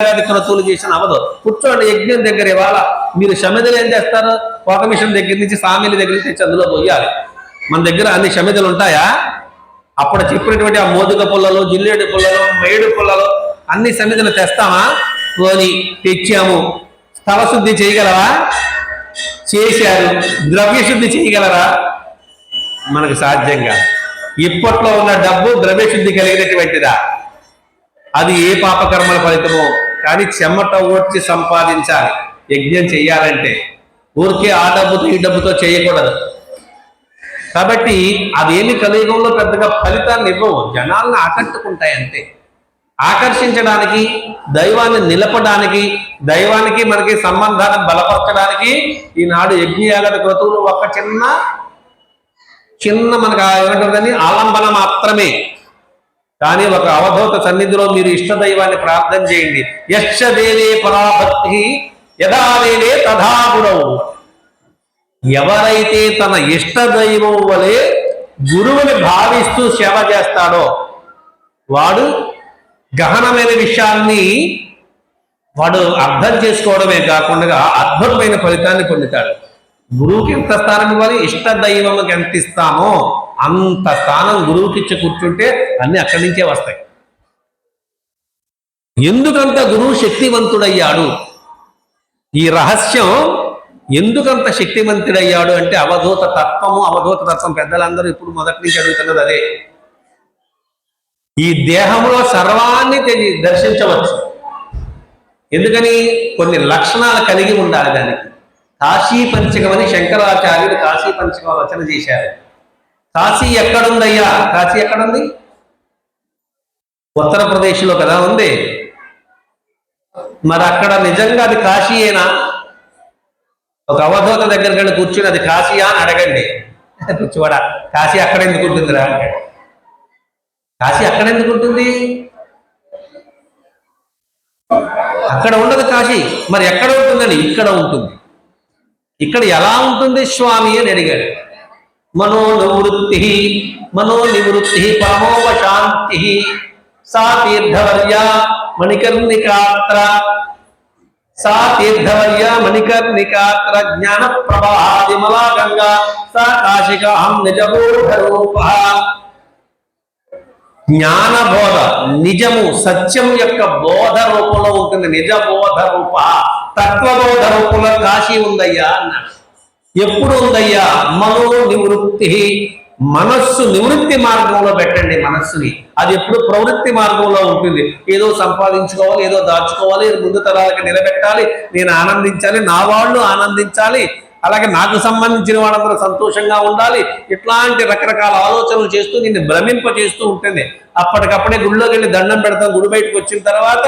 క్రతువులు చేసిన అవదు. కూర్చోండి యజ్ఞం దగ్గర. ఇవాళ మీరు సమిధలు ఏం చేస్తారు? ఒక మిషన్ దగ్గర నుంచి సామిల దగ్గర నుంచి అందులో పోయాలి. మన దగ్గర అన్ని సమిధలు ఉంటాయా? అప్పుడు చెప్పినటువంటి ఆ మోదుగ పుల్లలు, జిల్లేడు పుల్లలు, మేడు పుల్లలు అన్ని సమిధలు తెస్తామా? పోని తెచ్చాము. స్థల శుద్ధి చేయగలరా? చేశారు. ద్రవ్య శుద్ధి చేయగలరా? మనకు సాధ్యంగా. ఇప్పట్లో ఉన్న డబ్బు ద్రవ్య శుద్ధి కలిగినటువంటిదా? అది ఏ పాపకర్మల ఫలితమో. కానీ చెమట ఓడ్చి సంపాదించాలి. యజ్ఞం చెయ్యాలంటే ఊరికే ఆ డబ్బుతో ఈ డబ్బుతో చేయకూడదు. కాబట్టి అవేమి కలియుగంలో పెద్దగా ఫలితాన్ని ఇవ్వవు, జనాలను ఆకట్టుకుంటాయి అంతే. ఆకర్షించడానికి, దైవాన్ని నిలపడానికి, దైవానికి మనకి సంబంధాన్ని బలపరచడానికి ఈనాడు యజ్ఞయాగ క్రతువులు ఒక చిన్న మనకు ఏమంటుందని ఆలంబన మాత్రమే. కానీ ఒక అవధూత సన్నిధిలో మీరు ఇష్టదైవాన్ని ప్రార్థన చేయండి. యశ్చ దేవే పరాభక్తి యథా దేవే తథా గుణవు. ఎవరైతే తన ఇష్టదైవం వలె గురువుని భావిస్తూ సేవ చేస్తాడో వాడు గహనమైన విషయాన్ని వాడు అర్థం చేసుకోవడమే కాకుండా అద్భుతమైన ఫలితాన్ని పొందుతాడు. గురువుకి ఎంత స్థానం ఇవ్వాలి? ఇష్టదైవముకి ఎంత ఇస్తామో అంత స్థానం గురువుకి ఇచ్చి కూర్చుంటే అన్ని అక్కడి నుంచే వస్తాయి. ఎందుకంత గురువు శక్తివంతుడయ్యాడు? ఈ రహస్యం ఎందుకంత శక్తివంతుడయ్యాడు అంటే అవధూత తత్వము. అవధూత తత్వం పెద్దలందరూ ఇప్పుడు మొదటి నుంచి అడుగుతున్నది అదే. ఈ దేహంలో సర్వాన్ని దర్శించవచ్చు. ఎందుకని? కొన్ని లక్షణాలు కలిగి ఉండాలి దానికి. కాశీ పంచకమని శంకరాచార్యులు కాశీ పంచకం రచన చేశారు. కాశీ ఎక్కడుందయ్యా? కాశీ ఎక్కడుంది? ఉత్తరప్రదేశ్లో కదా ఉంది. మరి అక్కడ నిజంగా అది కాశీయేనా? ఒక అవధూత దగ్గరికి వెళ్ళి కూర్చుని అది కాశీయా అని అడగండి. కూర్చోడా, కాశీ అక్కడ ఎందుకు ఉంటుందిరా? కాశీ అక్కడ ఎందుకు ఉంటుంది? అక్కడ ఉండదు కాశీ. మరి ఎక్కడ ఉంటుందని? ఇక్కడ ఉంటుంది. ఇక్కడ ఎలా ఉంటుంది స్వామి అని అడిగాడు. మనోనివృత్తి పరమోపశాంతి సా తీర్థవర్య మణికర్ణికాత్ర జ్ఞాన ప్రవాహాదిమలా గంగా సా కాశికాహం నిజబోధరూప. జ్ఞానబోధ, నిజము, సత్యం యొక్క బోధ రూపంలో ఉంటుంది. నిజబోధ రూప, తత్వబోధ రూపంలో కాశీ ఉందయ్యా అన్నాడు. ఎప్పుడు ఉందయ్యా? మనోనివృత్తి. మనస్సు నివృత్తి మార్గంలో పెట్టండి మనస్సుని. అది ఎప్పుడు ప్రవృత్తి మార్గంలో ఉంటుంది. ఏదో సంపాదించుకోవాలి, ఏదో దాచుకోవాలి, ముందు తరాలకి నిలబెట్టాలి, నేను ఆనందించాలి, నా వాళ్ళు ఆనందించాలి, అలాగే నాకు సంబంధించిన వాళ్ళందరూ సంతోషంగా ఉండాలి. ఇట్లాంటి రకరకాల ఆలోచనలు చేస్తూ నిన్ను భ్రమింపజేస్తూ ఉంటుంది. అప్పటికప్పుడే గుడిలోకి వెళ్ళి దండం పెడతాం. గుడి బయటకు వచ్చిన తర్వాత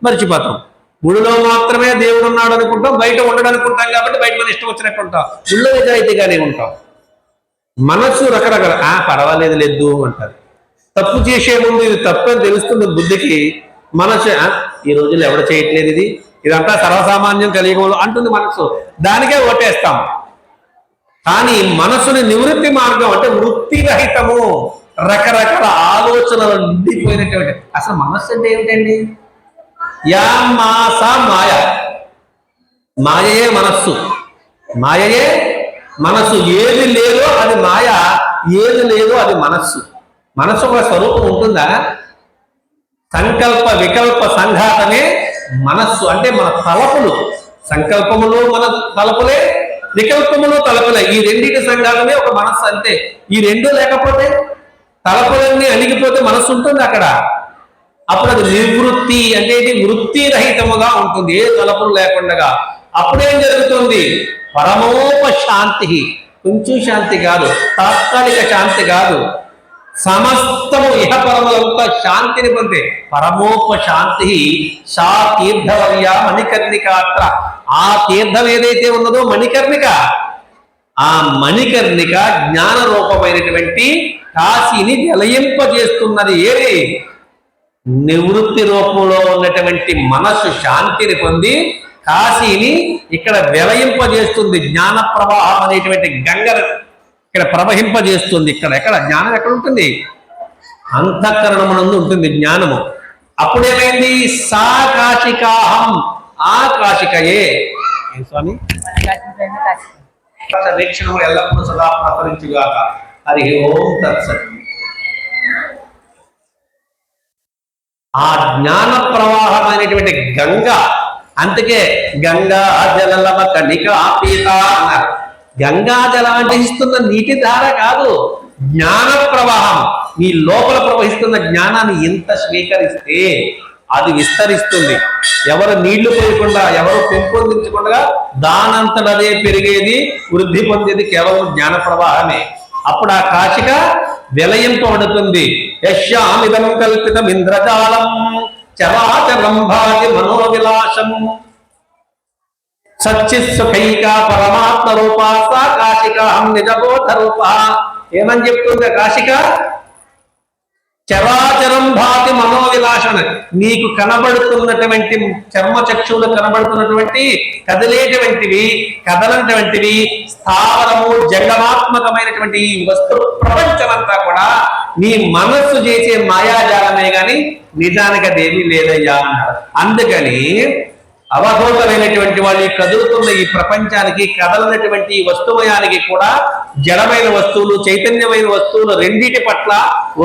మర్చిపోతాం. గుడిలో మాత్రమే దేవుడు ఉన్నాడు అనుకుంటాం, బయట ఉండడు అనుకుంటాం. కాబట్టి బయట మన ఇష్టం వచ్చినట్టు ఉంటాం, గుళ్ళో నిజాయితీగానే ఉంటాం. మనసు రకరకాల పర్వాలేదు లేదు అంటారు. తప్పు చేసే ముందు ఇది తప్పని తెలుస్తుంది బుద్ధికి. మనసు ఈ రోజుల్లో ఎవడ చేయట్లేదు, ఇదంతా సర్వసామాన్యం కలియుగంలో అంటుంది మనసు. దానికే ఓటేస్తాం. కానీ మనసుని నివృత్తి మార్గం అంటే వృత్తిరహితము, రకరకాల ఆలోచనలు నిండిపోయినటువంటి. అసలు మనస్సు అంటే ఏమిటండి? మాయ. మాయయే మనస్సు. మాయయే మనస్సు. ఏది లేదో అది మాయ, ఏది లేదో అది మనస్సు. మనస్సు ఒక స్వరూపం ఉంటుందా? సంకల్ప వికల్ప సంఘాతమే మనస్సు. అంటే మన తలపులు. సంకల్పములు మన తలపులే, వికల్పములు తలపులే. ఈ రెండింటి సంఘాతమే ఒక మనస్సు. అంతే. ఈ రెండు లేకపోతే, తలపులన్నీ అణిగిపోతే మనస్సు ఉంటుంది అక్కడ. అప్పుడు అది నివృత్తి అంటే వృత్తిరహితముగా ఉంటుంది, ఏ తలపులు లేకుండా. అప్పుడేం జరుగుతుంది? పరమోపశాంతి. కొంచెం శాంతి కాదు, తాత్కాలిక శాంతి కాదు, సమస్తము ఇహపరములంతా శాంతిని పొందే పరమోపశాంతి. సా తీర్థవర్య మణికర్ణికాత్ర. ఆ తీర్థం ఏదైతే ఉన్నదో మణికర్ణిక, ఆ మణికర్ణిక జ్ఞాన రూపమైనటువంటి కాశీని జలయింపజేస్తున్నది. ఏది? నివృత్తి రూపంలో ఉన్నటువంటి మనస్సు శాంతిని పొంది కాశీని ఇక్కడ వెలయింపజేస్తుంది. జ్ఞాన ప్రవాహం అనేటువంటి గంగను ఇక్కడ ప్రవహింపజేస్తుంది. ఎక్కడ జ్ఞానం ఎక్కడ ఉంటుంది? అంతఃకరణమునందు ఉంటుంది జ్ఞానము. అప్పుడేమైంది? సా కాశికాహం, ఆ కాశికయే. ఏం స్వామి? వీక్షణములు ఎల్లప్పుడూ సదా ప్రసరించుగాక. హరి ఓం తత్సత్. ఆ జ్ఞాన ప్రవాహమైనటువంటి గంగ, అందుకే గంగా జలలవ కణికా పీత అన్నారు. గంగా జలం అంటే ఇస్తున్న నీటి ధార కాదు, జ్ఞాన ప్రవాహం. నీ లోపల ప్రవహిస్తున్న జ్ఞానాన్ని ఎంత స్వీకరిస్తే అది విస్తరిస్తుంది. ఎవరు నీళ్లు పోయకుండా, ఎవరు పెంపొందించకుండా దానంతటదే పెరిగేది, వృద్ధి పొందేది కేవలం జ్ఞాన ప్రవాహమే. అప్పుడు ఆ కాశిక విలయింపబడుతుంది. యశ్యామిదం కల్పితం ఇంద్రజాలం చరాచరం భాతి మనోవిలాసం సచ్చిత్సుఖైక పరమాత్మ రూపా సా కాశిక నిజబోధ రూప. ఏమని చెప్తుంది కాశిక? చరాచరం భాతి మనోవిలాసన. నీకు కనబడుతున్నటువంటి చర్మచక్షువులు కనబడుతున్నటువంటి కదిలేటువంటివి, కదలనటువంటివి, స్థావరము జంగమాత్మకమైనటువంటి ఈ వస్తు ప్రపంచమంతా కూడా నీ మనస్సు చేసే మాయాజాలమే గాని నిజానికి అదేమీ లేదయ్యా అన్నారు. అందుకని అవధూతమైనటువంటి వాళ్ళు కదులుతున్న ఈ ప్రపంచానికి, కదలనటువంటి ఈ వస్తుమయానికి కూడా జడమైన వస్తువులు, చైతన్యమైన వస్తువులు రెండిటి పట్ల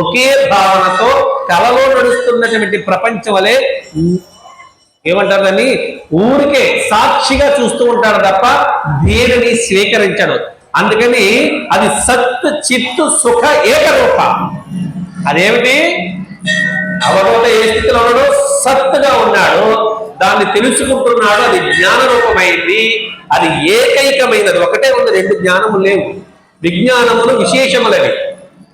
ఒకే భావనతో కలలో నడుస్తున్నటువంటి ప్రపంచం వలె ఏమంటారు దాన్ని, ఊరికే సాక్షిగా చూస్తూ ఉంటాడు తప్ప దేనిని స్వీకరించడు. అందుకని అది సత్ చిత్తు సుఖ ఏకరూప. అదేమిటి? అవధూత ఏ స్థితిలో ఉన్నాడు? సత్తుగా ఉన్నాడు, దాన్ని తెలుసుకుంటున్నాడు, అది జ్ఞాన రూపమైంది, అది ఏకైకమైనది. ఒకటే ఉంది, రెండు జ్ఞానము లేవు. విజ్ఞానములు విశేషములవి,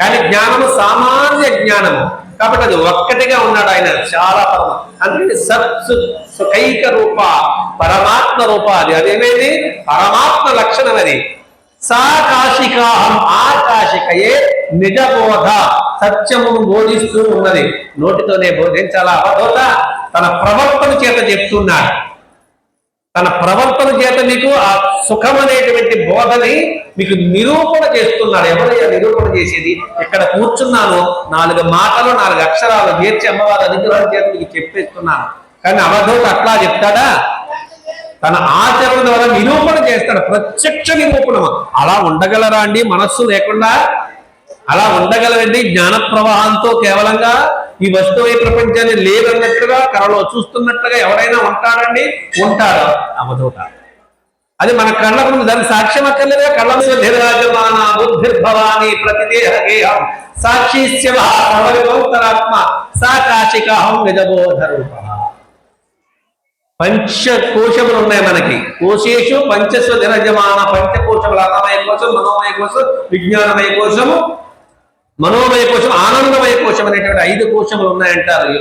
కానీ జ్ఞానము సామాన్య జ్ఞానము కాబట్టి అది ఒక్కటిగా ఉన్నాడు ఆయన, చాలా పరమ. అందుకని సత్ సుఖైక రూప, పరమాత్మ రూప. అది అదేమైంది? పరమాత్మ లక్షణం అది. సా కాశికాహం, ఆ కాశికయే నిజబోధ, సత్యమును బోధిస్తూ ఉన్నది. నోటితోనే బోధించాలా అవధూత? తన ప్రవర్తన చేత చెప్తున్నాడు. తన ప్రవర్తన చేత మీకు ఆ సుఖం అనేటువంటి బోధని మీకు నిరూపణ చేస్తున్నాడు. ఎవరయ్యా నిరూపణ చేసేది? ఇక్కడ కూర్చున్నాను, 4 మాటలు 4 అక్షరాలు చేర్చి అమ్మవారి అనుగ్రహం చేత మీకు చెప్పేస్తున్నాను. కానీ అవధూత అట్లా చెప్తాడా? తన ఆచరణ ద్వారా నిరూపణ చేస్తాడు, ప్రత్యక్ష నిరూపణ. అలా ఉండగలరా అండి మనస్సు లేకుండా? అలా ఉండగలరండి జ్ఞాన ప్రవాహంతో? కేవలంగా ఈ వస్తువు ప్రపంచాన్ని లేదన్నట్లుగా కళలో చూస్తున్నట్లుగా ఎవరైనా ఉంటాడండి? ఉంటాడు అవధూత. అది మన కళ్ళ ముందు, దానికి సాక్ష్యం అక్కర్లేదుగా. కళ్ళ ముందు ధిరాజమాన బుద్ధిర్భవాని ప్రతిదేహగేహం సాక్షి సర్వవిభూతరాత్మ సా కాశికాహం నిజబోధ రూప. పంచకోశములు ఉన్నాయి మనకి. కోశేషు పంచస్వ ధిరజమాన, పంచకోశములు అన్నమయ కోశం, మనోమయ కోశం, విజ్ఞానమయ కోశము, మనోమయ కోశం, ఆనందమయ కోశం అనేటువంటి 5 కోశములు ఉన్నాయంటారు.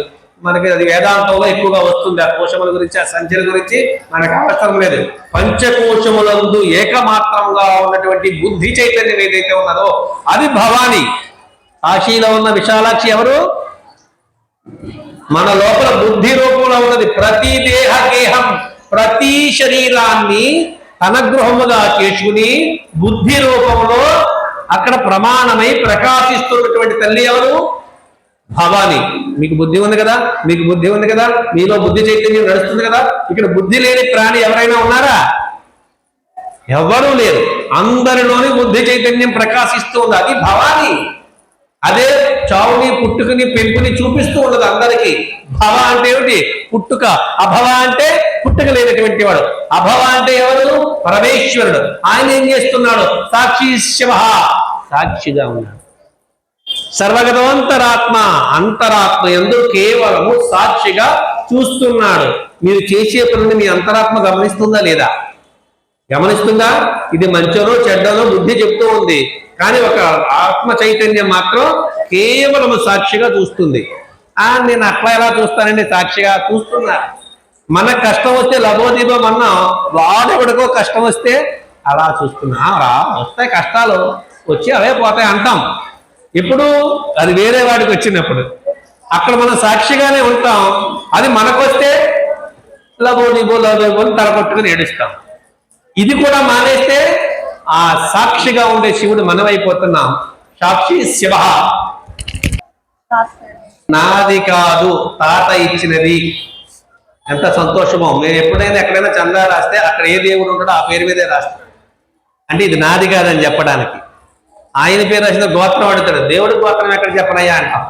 మనకి అది వేదాంతంలో ఎక్కువగా వస్తుంది. ఆ కోశముల గురించి, ఆ సంఖ్యల గురించి మనకు అవసరం లేదు. పంచకోశములందు ఏకమాత్రంగా ఉన్నటువంటి బుద్ధి చైతన్యం ఏదైతే ఉన్నదో అది భవాని. కాశీలో ఉన్న విశాలాక్షి ఎవరు? మన లోపల బుద్ధి రూపంలో ఉన్నది. ప్రతి దేహగేహం, ప్రతి శరీరాన్ని తన గృహముగా చేసుకుని బుద్ధి రూపంలో అక్కడ ప్రమాణమై ప్రకాశిస్తున్నటువంటి తల్లి ఎవరు? భవాని. మీకు బుద్ధి ఉంది కదా, మీకు బుద్ధి ఉంది కదా, మీలో బుద్ధి చైతన్యం నడుస్తుంది కదా. ఇక్కడ బుద్ధి లేని ప్రాణి ఎవరైనా ఉన్నారా? ఎవరూ లేరు. అందరిలోని బుద్ధి చైతన్యం ప్రకాశిస్తూ ఉంది, అది భవాని. అదే చావుని, పుట్టుకని, పెంపుని చూపిస్తూ ఉన్నది అందరికీ. భవ అంటే ఏమిటి? పుట్టుక. అభవ అంటే పుట్టుక లేనటువంటి వాడు. అభవ అంటే ఎవరు? పరమేశ్వరుడు. ఆయన ఏం చేస్తున్నాడు? సాక్షి శివ, సాక్షిగా ఉన్నాడు. సర్వగతవంతరాత్మ, అంతరాత్మ ఎందు కేవలము సాక్షిగా చూస్తున్నాడు. మీరు చేసే పనులు మీ అంతరాత్మ గమనిస్తుందా లేదా? గమనిస్తుందా? ఇది మంచోనో చెడ్డనో బుద్ధి చెప్తూ ఉంది, కానీ ఒక ఆత్మ చైతన్యం మాత్రం కేవలం సాక్షిగా చూస్తుంది. నేను అట్లా ఎలా చూస్తానండి? సాక్షిగా చూస్తున్నా. మనకు కష్టం వస్తే లబోదీపం అన్నాం, వాడెవడికో కష్టం వస్తే అలా చూస్తున్నా. రా వస్తాయి కష్టాలు, వచ్చి అవే పోతాయి అంటాం. ఇప్పుడు అది వేరే వాడికి వచ్చినప్పుడు అక్కడ మనం సాక్షిగానే ఉంటాం. అది మనకొస్తే లబోదీపో తలపట్టుకుని ఏడుస్తాం. ఇది కూడా మానేస్తే ఆ సాక్షిగా ఉండే శివుడు మనమైపోతున్నాం. సాక్షి శివ. నాది కాదు, తాత ఇచ్చినది. ఎంత సంతోషమో. మేము ఎప్పుడైనా ఎక్కడైనా చందా రాస్తే అక్కడ ఏ దేవుడు ఉంటాడో ఆ పేరు మీదే రాస్తాడు. అంటే ఇది నాది కాదని చెప్పడానికి. ఆయన పేరు రాసిన గోత్రం అడుగుతాడు, దేవుడి గోత్రం ఎక్కడ చెప్పనయ్యా అంటాం.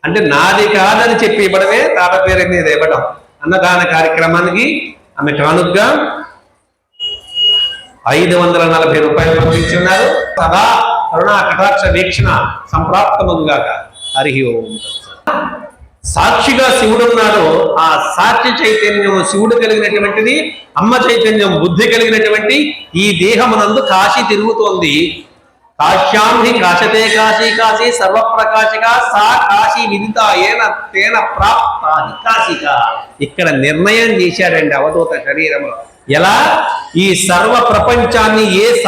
అంటే నాది కాదని చెప్పి ఇవ్వడమే తాత పేరు మీద ఇవ్వడం. అన్నదాన కార్యక్రమానికి ఆమె కానుగ్గా 540 రూపాయలు పంపించున్నారు. సదా కరుణా కటాక్ష వీక్షణ సంప్రాప్తమగుగాక. హరి ఓం. సాక్షిగా శివుడు ఉన్నాడు. ఆ సాక్షి చైతన్యం శివుడు కలిగినటువంటిది, అమ్మ చైతన్యం బుద్ధి కలిగినటువంటి ఈ దేహమునందు కాశీ తిరుగుతోంది. కాశ్యాం హి కాశతే కాశీ కాశీ సర్వప్రకాశిక సా కాశీ విదిత ఏన తేన ప్రాప్త కాశిక. ఇక్కడ నిర్ణయం చేశాడండి అవధూత శరీరంలో. ఎలా ఈ సర్వ ప్రపంచాన్ని ఏ